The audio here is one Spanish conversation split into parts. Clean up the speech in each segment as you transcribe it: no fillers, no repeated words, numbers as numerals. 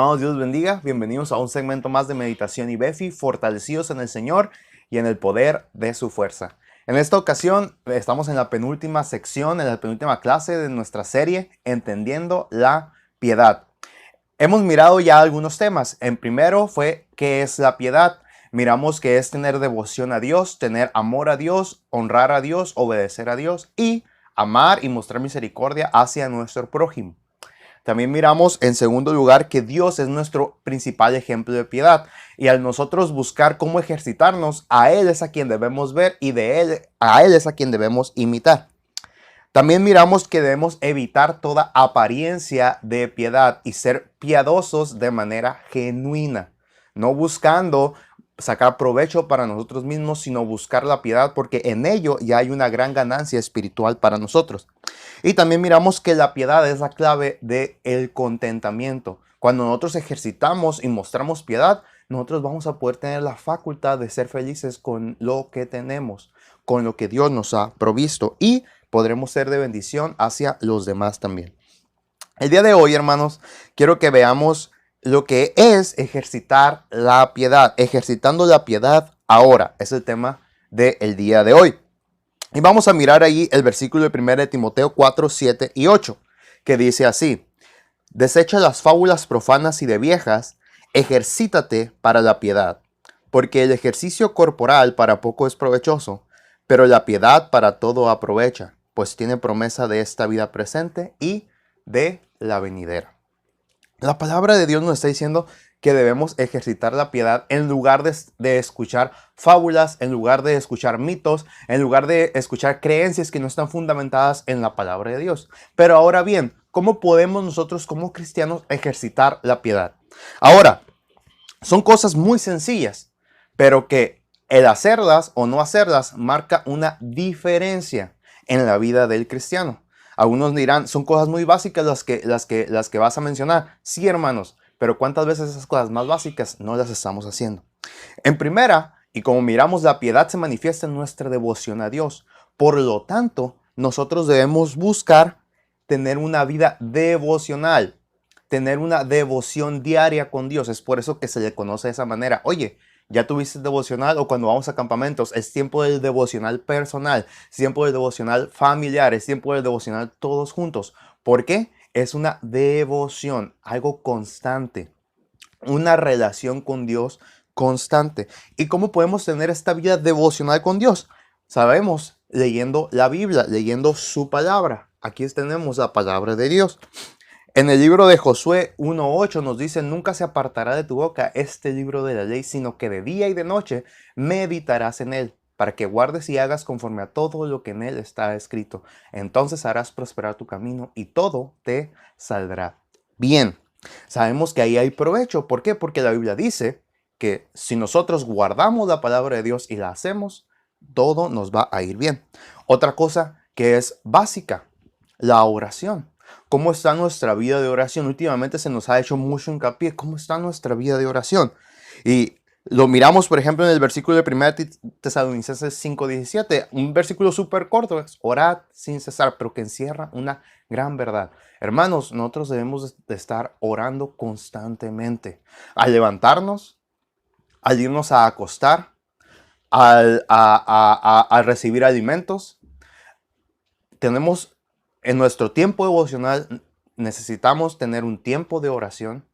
Hermanos, Dios los bendiga. Bienvenidos a un segmento más de Meditación y Befi, fortalecidos en el Señor y en el poder de su fuerza. En esta ocasión estamos en la penúltima sección, en la penúltima clase de nuestra serie, Entendiendo la Piedad. Hemos mirado ya algunos temas. En primero fue ¿qué es la piedad? Miramos que es tener devoción a Dios, tener amor a Dios, honrar a Dios, obedecer a Dios y amar y mostrar misericordia hacia nuestro prójimo. También miramos en segundo lugar que Dios es nuestro principal ejemplo de piedad y al nosotros buscar cómo ejercitarnos, a Él es a quien debemos ver y a Él es a quien debemos imitar. También miramos que debemos evitar toda apariencia de piedad y ser piadosos de manera genuina, no buscando sacar provecho para nosotros mismos, sino buscar la piedad porque en ello ya hay una gran ganancia espiritual para nosotros. Y también miramos que la piedad es la clave del contentamiento. Cuando nosotros ejercitamos y mostramos piedad, nosotros vamos a poder tener la facultad de ser felices con lo que tenemos, con lo que Dios nos ha provisto y podremos ser de bendición hacia los demás también. El día de hoy, hermanos, quiero que veamos lo que es ejercitar la piedad. Ejercitando la piedad ahora es el tema del día de hoy. Y vamos a mirar ahí el versículo de 1 de Timoteo 4, 7 y 8, que dice así: desecha las fábulas profanas y de viejas, ejercítate para la piedad, porque el ejercicio corporal para poco es provechoso, pero la piedad para todo aprovecha, pues tiene promesa de esta vida presente y de la venidera. La palabra de Dios nos está diciendo que debemos ejercitar la piedad en lugar de escuchar fábulas, en lugar de escuchar mitos, en lugar de escuchar creencias que no están fundamentadas en la palabra de Dios. Pero ahora bien, ¿cómo podemos nosotros como cristianos ejercitar la piedad? Ahora, son cosas muy sencillas, pero que el hacerlas o no hacerlas marca una diferencia en la vida del cristiano. Algunos dirán, son cosas muy básicas las que vas a mencionar. Sí, hermanos, pero ¿cuántas veces esas cosas más básicas no las estamos haciendo? En primera, y como miramos, la piedad se manifiesta en nuestra devoción a Dios. Por lo tanto, nosotros debemos buscar tener una vida devocional, tener una devoción diaria con Dios. Es por eso que se le conoce de esa manera. Oye, ya tuviste devocional, o cuando vamos a campamentos, es tiempo del devocional personal, es tiempo del devocional familiar, es tiempo del devocional todos juntos. ¿Por qué? Es una devoción, algo constante, una relación con Dios constante. ¿Y cómo podemos tener esta vida devocional con Dios? Sabemos, leyendo la Biblia, leyendo su palabra. Aquí tenemos la palabra de Dios. En el libro de Josué 1:8 nos dice: nunca se apartará de tu boca este libro de la ley, sino que de día y de noche meditarás en él, para que guardes y hagas conforme a todo lo que en él está escrito. Entonces harás prosperar tu camino y todo te saldrá bien. Sabemos que ahí hay provecho. ¿Por qué? Porque la Biblia dice que si nosotros guardamos la palabra de Dios y la hacemos, todo nos va a ir bien. Otra cosa que es básica, la oración. ¿Cómo está nuestra vida de oración? Últimamente se nos ha hecho mucho hincapié. ¿Cómo está nuestra vida de oración? Y lo miramos, por ejemplo, en el versículo de 1 Tesalonicenses 5:17. Un versículo súper corto. Es orad sin cesar, pero que encierra una gran verdad. Hermanos, nosotros debemos de estar orando constantemente. Al levantarnos, al irnos a acostar, al recibir alimentos. Tenemos en nuestro tiempo devocional, necesitamos tener un tiempo de oración.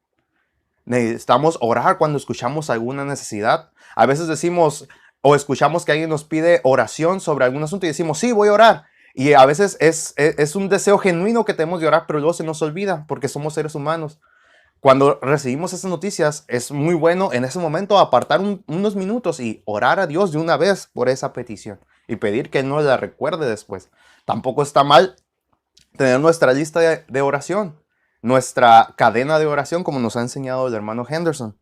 Necesitamos orar cuando escuchamos alguna necesidad. A veces decimos o escuchamos que alguien nos pide oración sobre algún asunto y decimos, sí, voy a orar. Y a veces es un deseo genuino que tenemos de orar, pero luego se nos olvida porque somos seres humanos. Cuando recibimos esas noticias, es muy bueno en ese momento apartar unos minutos y orar a Dios de una vez por esa petición y pedir que Él nos la recuerde después. Tampoco está mal tener nuestra lista de oración, nuestra cadena de oración, como nos ha enseñado el hermano Henderson.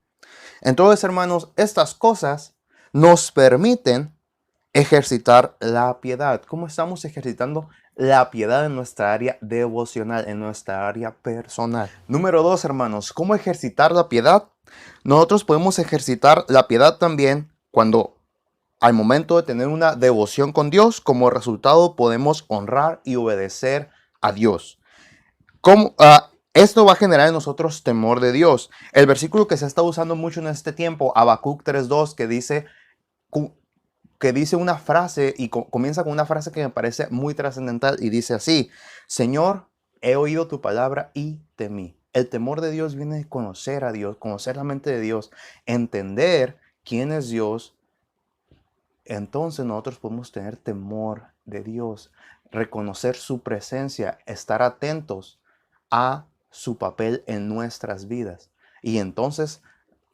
Entonces, hermanos, estas cosas nos permiten ejercitar la piedad. ¿Cómo estamos ejercitando la piedad en nuestra área devocional, en nuestra área personal? Número 2, hermanos, ¿cómo ejercitar la piedad? Nosotros podemos ejercitar la piedad también cuando al momento de tener una devoción con Dios, como resultado podemos honrar y obedecer a Dios. Esto va a generar en nosotros temor de Dios. El versículo que se está usando mucho en este tiempo, Habacuc 3:2, que dice una frase y comienza con una frase que me parece muy trascendental y dice así: Señor, he oído tu palabra y temí. El temor de Dios viene de conocer a Dios, conocer la mente de Dios, entender quién es Dios. Entonces nosotros podemos tener temor de Dios, reconocer su presencia, estar atentos a su papel en nuestras vidas. Y entonces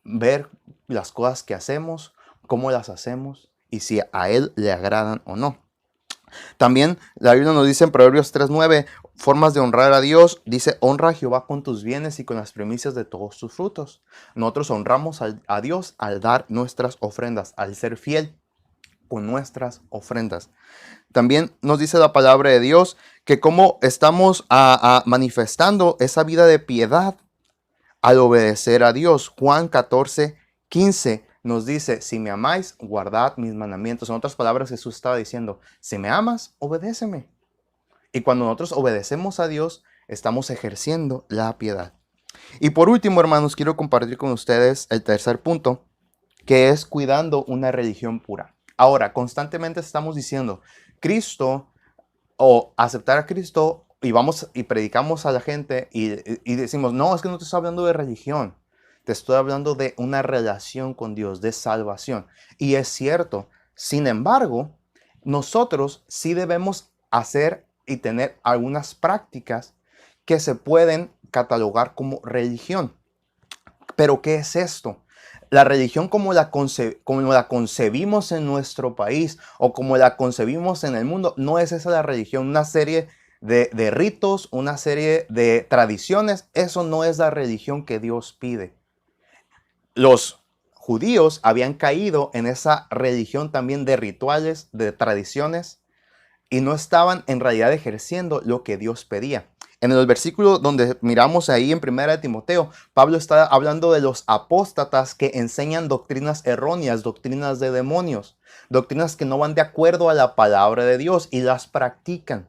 ver las cosas que hacemos, cómo las hacemos y si a Él le agradan o no. También la Biblia nos dice en Proverbios 3:9, formas de honrar a Dios. Dice, honra a Jehová con tus bienes y con las primicias de todos tus frutos. Nosotros honramos a Dios al dar nuestras ofrendas, al ser fiel con nuestras ofrendas. También nos dice la palabra de Dios que cómo estamos manifestando esa vida de piedad al obedecer a Dios. Juan 14:15 nos dice, si me amáis, guardad mis mandamientos. En otras palabras, Jesús estaba diciendo, si me amas, obedéceme. Y cuando nosotros obedecemos a Dios, estamos ejerciendo la piedad. Y por último, hermanos, quiero compartir con ustedes el tercer punto, que es cuidando una religión pura. Ahora, constantemente estamos diciendo, Cristo, o aceptar a Cristo, y vamos y predicamos a la gente y decimos, no, es que no te estoy hablando de religión, te estoy hablando de una relación con Dios, de salvación. Y es cierto, sin embargo, nosotros sí debemos hacer y tener algunas prácticas que se pueden catalogar como religión. Pero ¿qué es esto? La religión como la concebimos en nuestro país o como la concebimos en el mundo, no es esa la religión, una serie de ritos, una serie de tradiciones. Eso no es la religión que Dios pide. Los judíos habían caído en esa religión también de rituales, de tradiciones, y no estaban en realidad ejerciendo lo que Dios pedía. En el versículo donde miramos ahí en 1 Timoteo, Pablo está hablando de los apóstatas que enseñan doctrinas erróneas, doctrinas de demonios, doctrinas que no van de acuerdo a la palabra de Dios y las practican.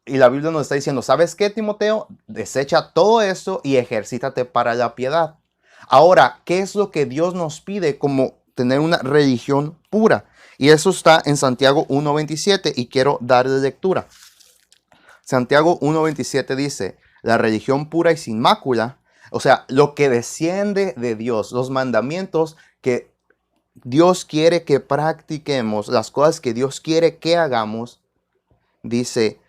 Y la Biblia nos está diciendo, ¿sabes qué, Timoteo? Desecha todo eso y ejercítate para la piedad. Ahora, ¿qué es lo que Dios nos pide como tener una religión pura? Y eso está en Santiago 1:27 y quiero darle lectura. Santiago 1:27 dice, la religión pura y sin mácula, o sea, lo que desciende de Dios, los mandamientos que Dios quiere que practiquemos, las cosas que Dios quiere que hagamos, dice,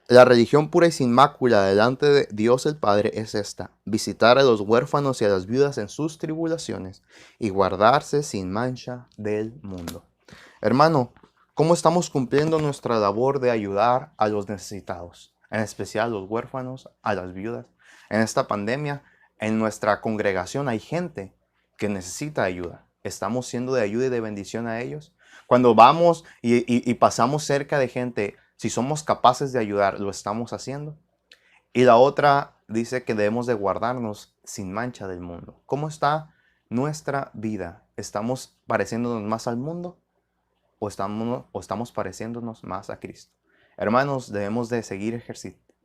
la religión pura y sin mácula delante de Dios el Padre es esta: visitar a los huérfanos y a las viudas en sus tribulaciones y guardarse sin mancha del mundo. Hermano, ¿cómo estamos cumpliendo nuestra labor de ayudar a los necesitados? En especial a los huérfanos, a las viudas. En esta pandemia, en nuestra congregación hay gente que necesita ayuda. ¿Estamos siendo de ayuda y de bendición a ellos? Cuando vamos y pasamos cerca de gente, si somos capaces de ayudar, ¿lo estamos haciendo? Y la otra dice que debemos de guardarnos sin mancha del mundo. ¿Cómo está nuestra vida? ¿Estamos pareciéndonos más al mundo o estamos pareciéndonos más a Cristo? Hermanos, debemos de seguir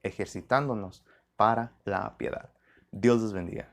ejercitándonos para la piedad. Dios les bendiga.